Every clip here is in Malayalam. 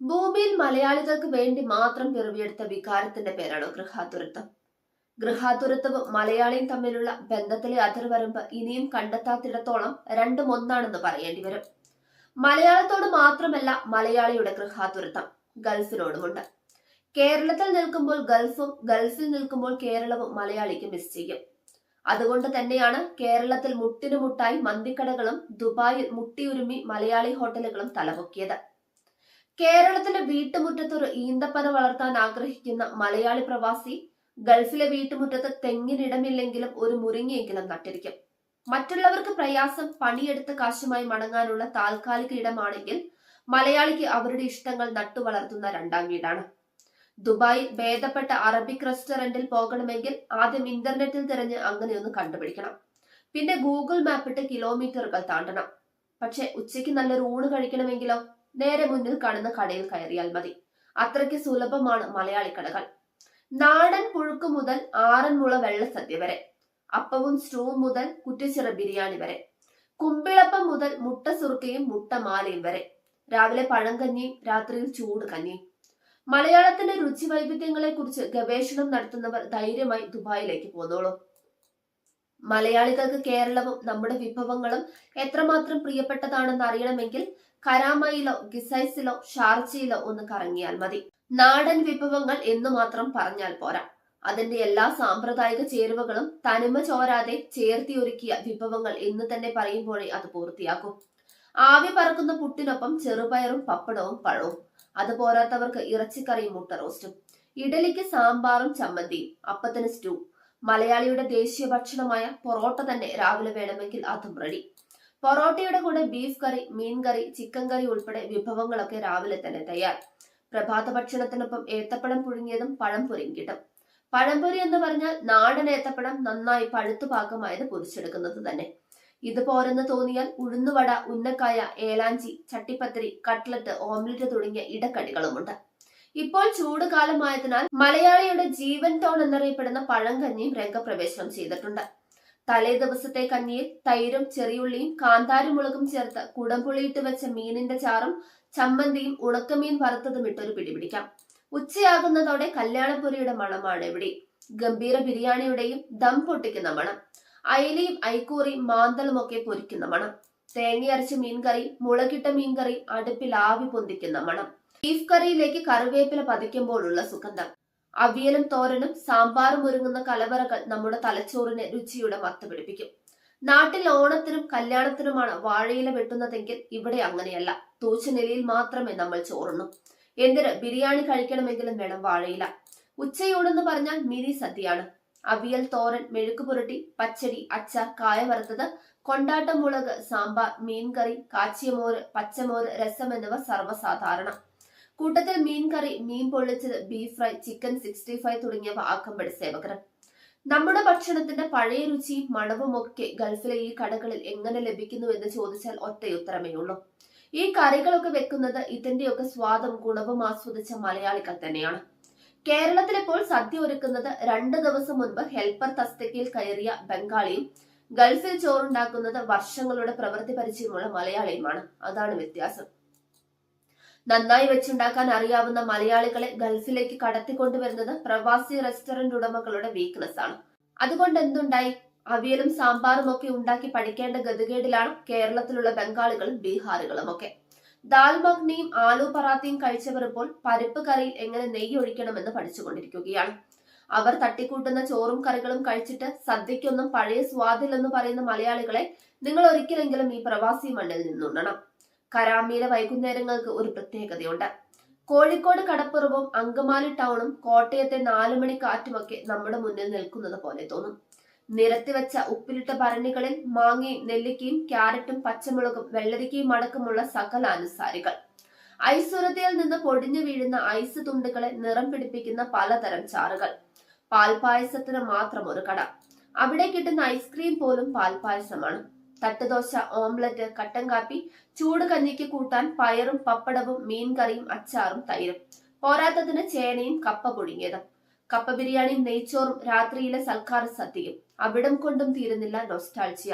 ഭൂമിയിൽ മലയാളികൾക്ക് വേണ്ടി മാത്രം പിറവിയെടുത്ത വികാരത്തിന്റെ പേരാണ് ഗൃഹാതുരത്വം. ഗൃഹാതുരത്വവും മലയാളിയും തമ്മിലുള്ള ബന്ധത്തിലെ അതിർവരമ്പ് ഇനിയും കണ്ടെത്താത്തിടത്തോളം രണ്ടും ഒന്നാണെന്ന് പറയേണ്ടി വരും. മലയാളത്തോട് മാത്രമല്ല മലയാളിയുടെ ഗൃഹാതുരത്വം ഗൾഫിനോടുമുണ്ട്. കേരളത്തിൽ നിൽക്കുമ്പോൾ ഗൾഫും, ഗൾഫിൽ നിൽക്കുമ്പോൾ കേരളവും മലയാളിക്ക് മിസ് ചെയ്യും. അതുകൊണ്ട് തന്നെയാണ് കേരളത്തിൽ മുട്ടിനു മുട്ടായി മന്തിക്കടകളും ദുബായിൽ മുട്ടിയുരുമി മലയാളി ഹോട്ടലുകളും തലപൊക്കിയത്. കേരളത്തിലെ വീട്ടുമുറ്റത്തൊരു ഈന്തപ്പന വളർത്താൻ ആഗ്രഹിക്കുന്ന മലയാളി പ്രവാസി ഗൾഫിലെ വീട്ടുമുറ്റത്ത് തെങ്ങിനിടമില്ലെങ്കിലും ഒരു മുരിങ്ങയെങ്കിലും നട്ടിരിക്കും. മറ്റുള്ളവർക്ക് പ്രയാസം പണിയെടുത്ത് കാശുമായി മടങ്ങാനുള്ള താൽക്കാലിക ഇടമാണെങ്കിൽ മലയാളിക്ക് അവരുടെ ഇഷ്ടങ്ങൾ നട്ടുവളർത്തുന്ന രണ്ടാം വീടാണ്. ദുബായ് ഭേദപ്പെട്ട അറബിക് റെസ്റ്റോറന്റിൽ പോകണമെങ്കിൽ ആദ്യം ഇന്റർനെറ്റിൽ തിരഞ്ഞ് അങ്ങനെയൊന്ന് കണ്ടുപിടിക്കണം. പിന്നെ ഗൂഗിൾ മാപ്പിട്ട് കിലോമീറ്ററുകൾ താണ്ടണം. പക്ഷെ ഉച്ചയ്ക്ക് നല്ലൊരു ഊണ് കഴിക്കണമെങ്കിലോ നേരെ മുന്നിൽ കാണുന്ന കടയിൽ കയറിയാൽ മതി. അത്രയ്ക്ക് സുലഭമാണ് മലയാളി കടകൾ. നാടൻ പുഴുക്ക് മുതൽ ആറന്മുള വെള്ളസദ്യ വരെ, അപ്പവും സ്റ്റൂവും മുതൽ കുറ്റിച്ചിറ ബിരിയാണി വരെ, കുമ്പിളപ്പം മുതൽ മുട്ട സുറുക്കയും മുട്ടമാലയും വരെ, രാവിലെ പഴങ്കഞ്ഞിയും രാത്രിയിൽ ചൂട് കഞ്ഞിയും. മലയാളത്തിന്റെ രുചി വൈവിധ്യങ്ങളെ കുറിച്ച് ഗവേഷണം നടത്തുന്നവർ ധൈര്യമായി ദുബായിലേക്ക് പോന്നോളൂ. മലയാളികൾക്ക് കേരളവും നമ്മുടെ വിഭവങ്ങളും എത്രമാത്രം പ്രിയപ്പെട്ടതാണെന്ന് അറിയണമെങ്കിൽ കരാമയിലോ ഗിസൈസിലോ ഷാർജയിലോ ഒന്ന് കറങ്ങിയാൽ മതി. നാടൻ വിഭവങ്ങൾ എന്ന് മാത്രം പറഞ്ഞാൽ പോരാ, അതിന്റെ എല്ലാ സാമ്പ്രദായിക ചേരുവകളും തനിമ ചോരാതെ ചേർത്തിയൊരുക്കിയ വിഭവങ്ങൾ എന്ന് തന്നെ പറയുമ്പോഴേ അത് പൂർത്തിയാക്കും. ആവി പറക്കുന്ന പുട്ടിനൊപ്പം ചെറുപയറും പപ്പടവും പഴവും, അത് പോരാത്തവർക്ക് ഇറച്ചിക്കറിയും മുട്ട റോസ്റ്റും, ഇഡലിക്ക് സാമ്പാറും ചമ്മന്തിയും, അപ്പത്തിന് സ്റ്റൂ. മലയാളിയുടെ ദേശീയ ഭക്ഷണമായ പൊറോട്ട തന്നെ രാവിലെ വേണമെങ്കിൽ അതും റെഡി. പൊറോട്ടയുടെ കൂടെ ബീഫ് കറി, മീൻ കറി, ചിക്കൻ കറി ഉൾപ്പെടെ വിഭവങ്ങളൊക്കെ രാവിലെ തന്നെ തയ്യാർ. പ്രഭാത ഭക്ഷണത്തിനൊപ്പം ഏത്തപ്പഴം പുഴുങ്ങിയതും പഴം പൊരിയും കിട്ടും. പഴംപൊരി എന്ന് പറഞ്ഞാൽ നാടൻ ഏത്തപ്പഴം നന്നായി പഴുത്തു പാകമായത് പൊരിച്ചെടുക്കുന്നത് തന്നെ. ഇത് പോരെന്ന് തോന്നിയാൽ ഉഴുന്നുവട, ഉന്നക്കായ, ഏലാഞ്ചി, ചട്ടിപ്പത്തിരി, കട്ട്ലറ്റ്, ഓംലെറ്റ് തുടങ്ങിയ ഇടക്കടികളുമുണ്ട്. ഇപ്പോൾ ചൂട് കാലമായതിനാൽ മലയാളിയുടെ ജീവൻ ടോൺ എന്നറിയപ്പെടുന്ന പഴങ്കഞ്ഞിയും രംഗപ്രവേശനം ചെയ്തിട്ടുണ്ട്. തലേ ദിവസത്തെ കഞ്ഞിയിൽ തൈരും ചെറിയുള്ളിയും കാന്താരിമുളകും ചേർത്ത് കുടംപുളിയിട്ട് വെച്ച മീനിന്റെ ചാറും ചമ്മന്തിയും ഉണക്കമീൻ വറുത്തതും ഇട്ടൊരു പിടിപിടിക്കാം. ഉച്ചയാകുന്നതോടെ കല്യാണപ്പുരിയുടെ മണമാണ് ഇവിടെ. ഗംഭീര ബിരിയാണിയുടെയും ദം പൊട്ടിക്കുന്ന മണം, അയലയും ഐക്കൂറിയും മാന്തളും ഒക്കെ പൊരിക്കുന്ന മണം, തേങ്ങയരച്ച മീൻകറി, മുളകിട്ട മീൻകറി, അടുപ്പിൽ ആവി പൊന്തിക്കുന്ന മണം, ബീഫ് കറിയിലേക്ക് കറിവേപ്പില പതിക്കുമ്പോഴുള്ള സുഗന്ധം, അവിയലും തോരനും സാമ്പാറും ഒരുങ്ങുന്ന കലവറകൾ നമ്മുടെ തലച്ചോറിനെ രുചിയുടെ മത്ത് പിടിപ്പിക്കും. നാട്ടിൽ ഓണത്തിനും കല്യാണത്തിനുമാണ് വാഴയില വെട്ടുന്നതെങ്കിൽ ഇവിടെ അങ്ങനെയല്ല. തൂച്ചുനിലയിൽ മാത്രമേ നമ്മൾ ചോറുണ്ണൂ. എന്തിന് ബിരിയാണി കഴിക്കണമെങ്കിലും വേണം വാഴയില. ഉച്ചയൂണെന്ന് പറഞ്ഞാൽ മിനി സദ്യയാണ്. അവിയൽ, തോരൻ, മെഴുക്ക് പുരട്ടി, പച്ചടി, അച്ചാർ, കായ വറുത്തത്, കൊണ്ടാട്ടം മുളക്, സാമ്പാർ, മീൻകറി, കാച്ചിയമോര്, പച്ചമോര്, രസം എന്നിവ സർവ്വസാധാരണം. കൂട്ടത്തിൽ മീൻ കറി, മീൻ പൊള്ളിച്ചത്, ബീഫ് ഫ്രൈ, ചിക്കൻ 65 തുടങ്ങിയവ ആക്കമ്പടി സേവകരം. നമ്മുടെ ഭക്ഷണത്തിന്റെ പഴയ രുചിയും മണവും ഒക്കെ ഗൾഫിലെ ഈ കടകളിൽ എങ്ങനെ ലഭിക്കുന്നു എന്ന് ചോദിച്ചാൽ ഒറ്റയുത്തരമേ ഉള്ളൂ. ഈ കറികളൊക്കെ വെക്കുന്നത് ഇതിന്റെയൊക്കെ സ്വാദും ഗുണവും ആസ്വദിച്ച മലയാളികൾ തന്നെയാണ്. കേരളത്തിലിപ്പോൾ സദ്യ ഒരുക്കുന്നത് 2 ദിവസം മുൻപ് ഹെൽപ്പർ തസ്തികയിൽ കയറിയ ബംഗാളിയും ഗൾഫിൽ ചോറുണ്ടാക്കുന്നത് വർഷങ്ങളുടെ പ്രവൃത്തി പരിചയമുള്ള മലയാളിയുമാണ്. അതാണ് വ്യത്യാസം. നന്നായി വെച്ചുണ്ടാക്കാൻ അറിയാവുന്ന മലയാളികളെ ഗൾഫിലേക്ക് കടത്തിക്കൊണ്ടുവരുന്നത് പ്രവാസി റെസ്റ്റോറന്റ് ഉടമകളുടെ വീക്ക്നെസ് ആണ്. അതുകൊണ്ട് എന്തുണ്ടായി? അവിയലും സാമ്പാറും ഒക്കെ ഉണ്ടാക്കി പഠിക്കേണ്ട ഗതികേടിലാണ് കേരളത്തിലുള്ള ബംഗാളികളും ബീഹാറുകളും ഒക്കെ. ദാൽ മഖ്നിയും ആലു പറാത്തയും കഴിച്ചവർ ഇപ്പോൾ പരിപ്പ് കറിയിൽ എങ്ങനെ നെയ്യ് ഒഴിക്കണമെന്ന് പഠിച്ചുകൊണ്ടിരിക്കുകയാണ്. അവർ തട്ടിക്കൂട്ടുന്ന ചോറും കറികളും കഴിച്ചിട്ട് സദ്യക്കൊന്നും പഴയ സ്വാദില്ലെന്ന് പറയുന്ന മലയാളികളെ നിങ്ങൾ ഒരിക്കലെങ്കിലും ഈ പ്രവാസി മണ്ണിൽ നിന്നുണ്ടണം. കരാമിയിലെ വൈകുന്നേരങ്ങൾക്ക് ഒരു പ്രത്യേകതയുണ്ട്. കോഴിക്കോട് കടപ്പുറവും അങ്കമാലി ടൗണും കോട്ടയത്തെ 4 മണി കാറ്റുമൊക്കെ നമ്മുടെ മുന്നിൽ നിൽക്കുന്നത് പോലെ തോന്നും. നിരത്തിവെച്ച ഉപ്പിലിട്ട ഭരണികളിൽ മാങ്ങയും നെല്ലിക്കയും ക്യാരറ്റും പച്ചമുളകും വെള്ളരിക്കയും അടക്കമുള്ള സകല അനുസാരികൾ, ഐസുരതയിൽ നിന്ന് പൊടിഞ്ഞു വീഴുന്ന ഐസ് തുണ്ടുകളെ നിറം പിടിപ്പിക്കുന്ന പലതരം ചാറുകൾ, പാൽപായസത്തിന് മാത്രം ഒരു കട. അവിടെ കിട്ടുന്ന ഐസ്ക്രീം പോലും പാൽപായസമാണ്. തട്ടുദോശ, ഓംലറ്റ്, കട്ടൻ കാപ്പി, ചൂട് കഞ്ഞിക്ക് കൂട്ടാൻ പയറും പപ്പടവും മീൻകറിയും അച്ചാറും തൈരും, പോരാത്തതിന് ചേനയും കപ്പ പുഴുങ്ങിയതും, കപ്പ ബിരിയാണിയും നെയ്ച്ചോറും രാത്രിയിലെ സൽക്കാര സദ്യയും. അവിടം കൊണ്ടും തീരുന്നില്ല നൊസ്റ്റാൾജിയ.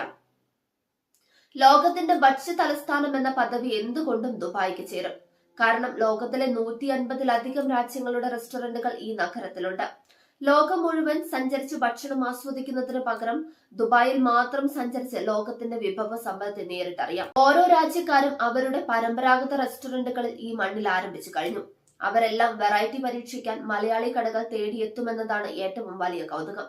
ലോകത്തിന്റെ ഭക്ഷ്യ തലസ്ഥാനം എന്ന പദവി എന്തുകൊണ്ടും ദുബായിക്ക് ചേരും. കാരണം ലോകത്തിലെ 150-ലധികം രാജ്യങ്ങളുടെ റെസ്റ്റോറന്റുകൾ ഈ നഗരത്തിലുണ്ട്. ലോകം മുഴുവൻ സഞ്ചരിച്ച് ഭക്ഷണം ആസ്വദിക്കുന്നതിന് പകരം ദുബായിൽ മാത്രം സഞ്ചരിച്ച് ലോകത്തിന്റെ വിഭവ സമ്പത്ത് നേരിട്ടറിയാം. ഓരോ രാജ്യക്കാരും അവരുടെ പരമ്പരാഗത റെസ്റ്റോറന്റുകളിൽ ഈ മണ്ണിൽ ആരംഭിച്ചു കഴിഞ്ഞു. അവരെല്ലാം വെറൈറ്റി പരീക്ഷിക്കാൻ മലയാളി കടകൾ തേടിയെത്തുമെന്നതാണ് ഏറ്റവും വലിയ കൗതുകം.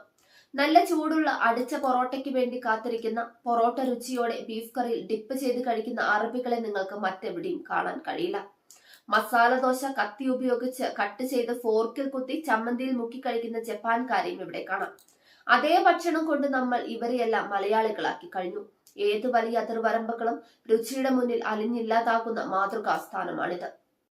നല്ല ചൂടുള്ള അടിച്ച പൊറോട്ടയ്ക്ക് വേണ്ടി കാത്തിരിക്കുന്ന, പൊറോട്ട രുചിയോടെ ബീഫ് കറിയിൽ ഡിപ്പ് ചെയ്ത് കഴിക്കുന്ന അറബികളെ നിങ്ങൾക്ക് മറ്റെവിടെയും കാണാൻ കഴിയില്ല. മസാല ദോശ കത്തി ഉപയോഗിച്ച് കട്ട് ചെയ്ത് ഫോർക്കിൽ കുത്തി ചമ്മന്തിയിൽ മുക്കി കഴിക്കുന്ന ജപ്പാൻകാരെയും ഇവിടെ കാണാം. അതേ ഭക്ഷണം കൊണ്ട് നമ്മൾ ഇവരെയെല്ലാം മലയാളികളാക്കി കഴിഞ്ഞു. ഏതു വലിയ അതിർവരമ്പുകളും രുചിയുടെ മുന്നിൽ അലിഞ്ഞില്ലാതാകുന്ന മാതൃകാ സ്ഥാനമാണിത്.